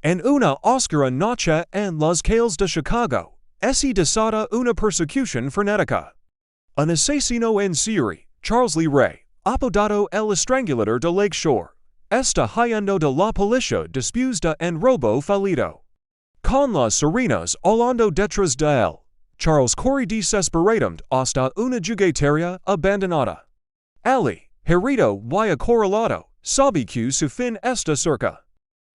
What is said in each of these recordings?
En una oscura noche en las calles de Chicago, se desata una persecución frenética. Un asesino en serie, Charles Lee Ray, apodado el estrangulador de Lake Shore, está huyendo de la policía después de un robo fallido. Con las sirenas hablando detrás de él, Charles corre desesperadamente hasta una jugueteria abandonada. Ali, herido y acorralado, sabe que su fin está cerca.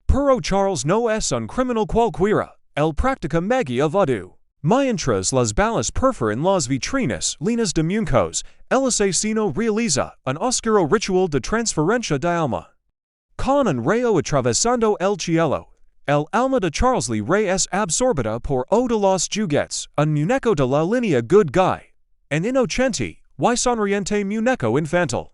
Pero Charles no es un criminal cualquiera, él practica magia voodoo. Mientras las balas perforan las vitrinas llenas de muñecos, el asesino realiza un oscuro ritual de transferencia de alma. Con un rayo atravesando el cielo, el alma de Charles Lee Ray es absorbida por uno de los juguetes, un muñeco de la línea Good Guy, un inocente y sonriente muñeco infantil.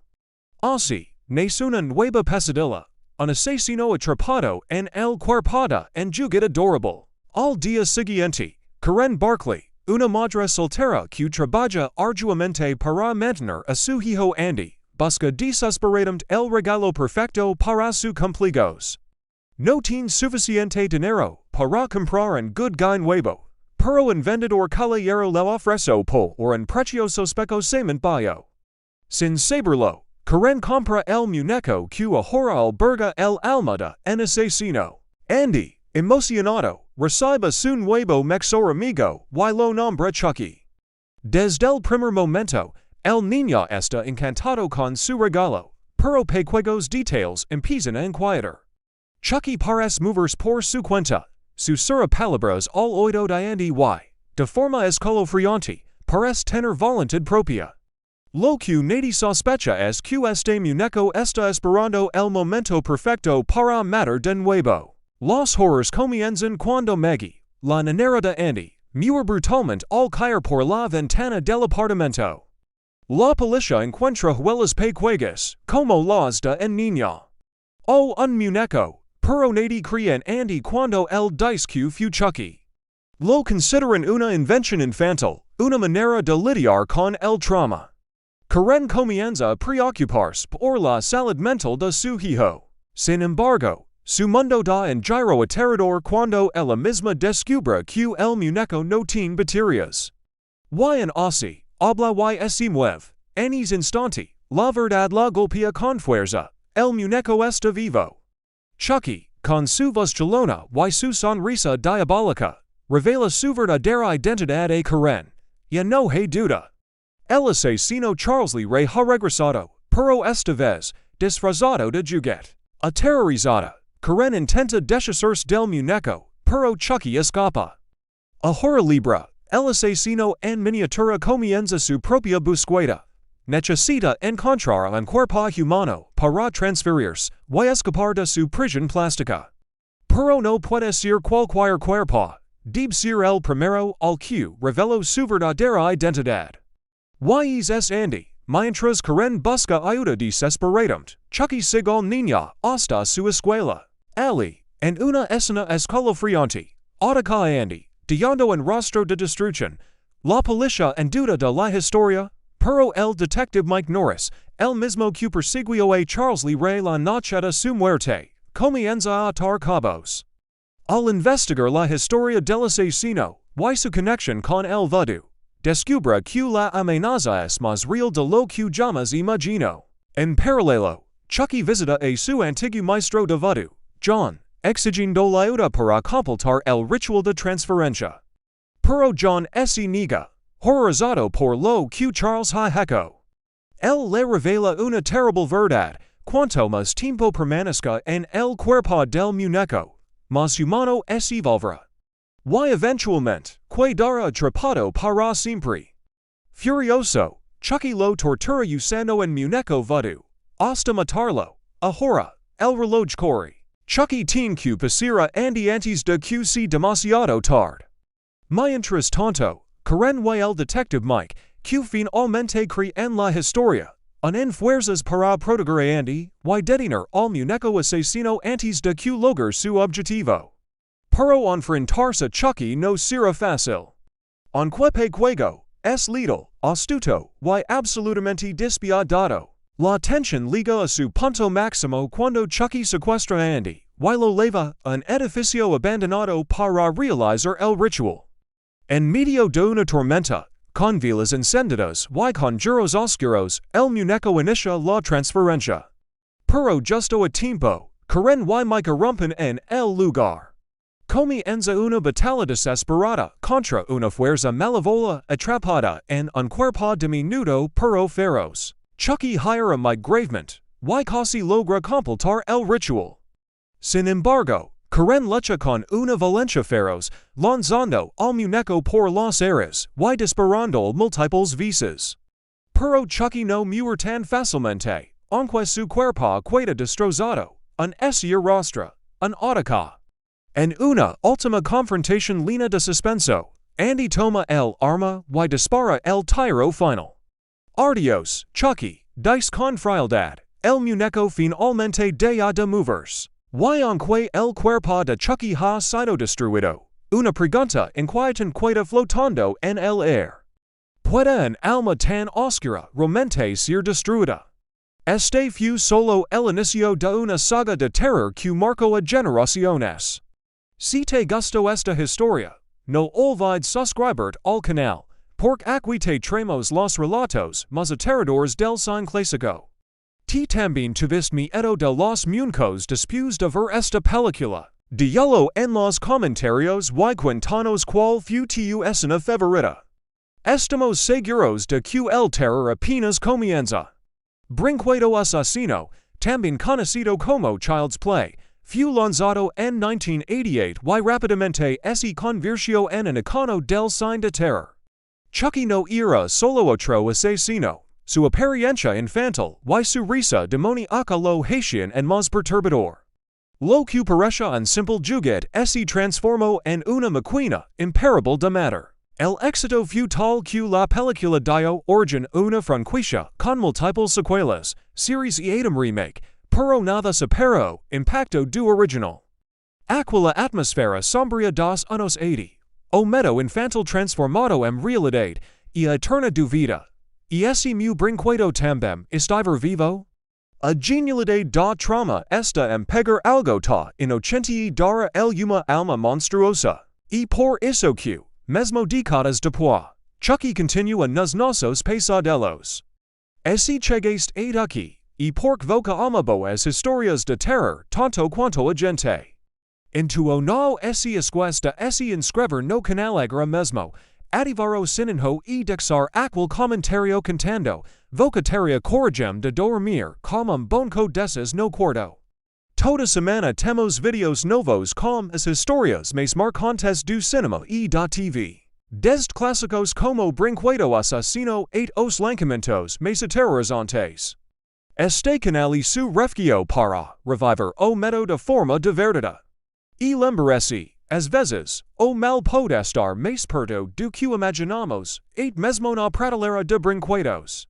Así, nace una nueva pesadilla, un asesino atrapado en el cuerpo de un juguete adorable. Al día siguiente, Karen Barkley, una madre soltera que trabaja arduamente para mantener a su hijo Andy, busca desesperadamente el regalo perfecto para su cumpleaños. No tiene suficiente dinero para comprar un good guy nuevo, pero un vendedor caballero le ofrece por un precio sospechosamente bajo. Sin saberlo, Karen compra el muñeco que ahora alberga el alma de un asesino. Andy, emocionado, recibe su nuevo mejor amigo y lo nombra Chucky. Desde el primer momento, el niño está encantado con su regalo, pero pequeños detalles empiezan a inquietar. Chucky parece moverse por su cuenta, susurra palabras al oído de Andy y, de forma escalofriante, parece tener voluntad propia. Lo que nadie sospecha es que este muñeco está esperando el momento perfecto para matar de nuevo. Los horrores comienzan cuando Maggie, la niñera de Andy, muere brutalmente al caer por la ventana del apartamento. La policía encuentra huellas pequeñas, como las de un niño. O un muñeco, pero nadie cree en Andy cuando él dice que fue Chucky. Lo consideran una invención infantil, una manera de lidiar con el trauma. Karen comienza a preocuparse por la salud mental de su hijo. Sin embargo, su mundo da un giro aterrador cuando ella misma descubre que el muñeco no tiene baterías. Y en así, habla y se mueve. En ese instante, la verdad la golpea con fuerza. El muñeco está vivo. Chucky, con su voz chillona y su sonrisa diabólica, revela su verdadera identidad a Karen. Y no hay duda. El asesino Charles Lee Ray ha regresado, pero esta vez, disfrazado de juguete. Aterrorizada, Karen intenta deshacerse del muñeco, pero Chucky escapa. Ahora libre, el asesino en miniatura comienza su propia búsqueda. Necesita encontrar un cuerpo humano para transferirse y escapar de su prisión plástica. Pero no puede ser cualquier cuerpo, debe ser el primero al que reveló su verdadera identidad. Y es Andy, mientras Karen busca ayuda desesperadamente, Chucky sigue al niño hasta su escuela. Ali, en una escena escalofriante, ataca a Andy, dando un rostro de destrucción. La policía en duda de la historia, pero el detective Mike Norris, el mismo que persiguió a Charles Lee Ray la noche de su muerte, comienza a atar cabos. Al investigar la historia del asesino y su conexión con el voodoo, descubre que la amenaza es más real de lo que jamás imaginó. En paralelo, Chucky visita a su antiguo maestro de voodoo, John, exigiendo la ayuda para completar el ritual de transferencia. Pero John se niega, horrorizado por lo que Charles ha hecho. Él le revela una terrible verdad: cuanto más tiempo permanezca en el cuerpo del muñeco, más humano se volverá. Y eventualmente, quedará atrapado para siempre. Furioso, Chucky lo tortura usando en muñeco voodoo, hasta matarlo. Ahora, el reloj corre. Chucky tiene que pasar a Andy antes de que sea demasiado tarde. Mientras tanto, Karen y el detective Mike, que finalmente cree en la historia, unen fuerzas para proteger a Andy y detener al muñeco asesino antes de que logre su objetivo. Pero enfrentarse a Chucky no será fácil. Aunque pequeño, es letal, astuto y absolutamente despiadado. La tensión llega a su punto máximo cuando Chucky secuestra a Andy y lo leva, un edificio abandonado para realizar el ritual. En medio de una tormenta, con velas encendidas y conjuros oscuros, el muñeco inicia la transferencia. Pero justo a tiempo, Karen y Micah rompen en el lugar. Comienza una batalla desesperada contra una fuerza malévola atrapada en un cuerpo diminuto pero feroz. Chucky hira Mike gravement, y casi logra completar el ritual. Sin embargo, Karen lucha con una violencia feroz, lanzando al muñeco por los aires y disparando múltiples veces. Pero Chucky no muere tan fácilmente, aunque su cuerpo queda destrozado, un ese rostro, un ataca. En una última confrontación llena de suspenso, Andy toma el arma y dispara el tiro final. Adiós, Chucky, dice con frialdad, el muñeco finalmente deja de moverse. Y aunque el cuerpo de Chucky ha sido destruido, una pregunta inquietante queda flotando en el aire. ¿Puede un alma tan oscura realmente ser destruida? Este fue solo el inicio de una saga de terror que marcó a generaciones. Si te gustó esta historia, no olvides suscribirte al canal, porque aquí te traemos los relatos más aterradores del cine clásico. También tuviste miedo de los muñecos después de ver esta película. Dígalo en los comentarios y cuéntanos cuál fue tu escena favorita. Estamos seguros de que el terror apenas comienza. Brinquedo Assassino, también conocido como Child's Play, fue lanzado en 1988 y rápidamente se convirtió en un icono del cine de terror. Chucky no era solo otro asesino, su apariencia infantil y su risa demoníaca lo hacían en más perturbador. Lo que parecía un simple juguete se transformó en una máquina imparable de matar. El éxito fue tal que la película dio origen a una franquicia con múltiples secuelas, series y un remake, pero nada superó impacto du original. Aquila atmosfera sombría dos años 80, o medo infantil transformado en realidad, y eterna du vida. Y ese mu brinquedo também estiver vivo? A genialidad da trama está en pegar algo ta inocente dara el uma alma monstruosa. Y por eso que, mesmo décadas después, Chucky continúa nos nossos pesadelos. Si chegaste aquí, y porque voca amaboas historias de terror tanto quanto a gente. Intuo no se escuesta se inscribir no canal agora mesmo, adivaro sinenho e dexar aquel comentario contando, vocataria corrigem de dormir como bonco deses no cuarto. Toda semana temos videos novos com as historias mais marcantes do cinema e da TV. Desde clásicos como Brinquedo Assassino e os lançamentos mais aterrorizantes. Este canal e su refugio para reviver o medo de forma de verdade. E lembrece, às vezes, o mal pode estar mais perto do que imaginamos, et mesmo na prateleira de brinquedos.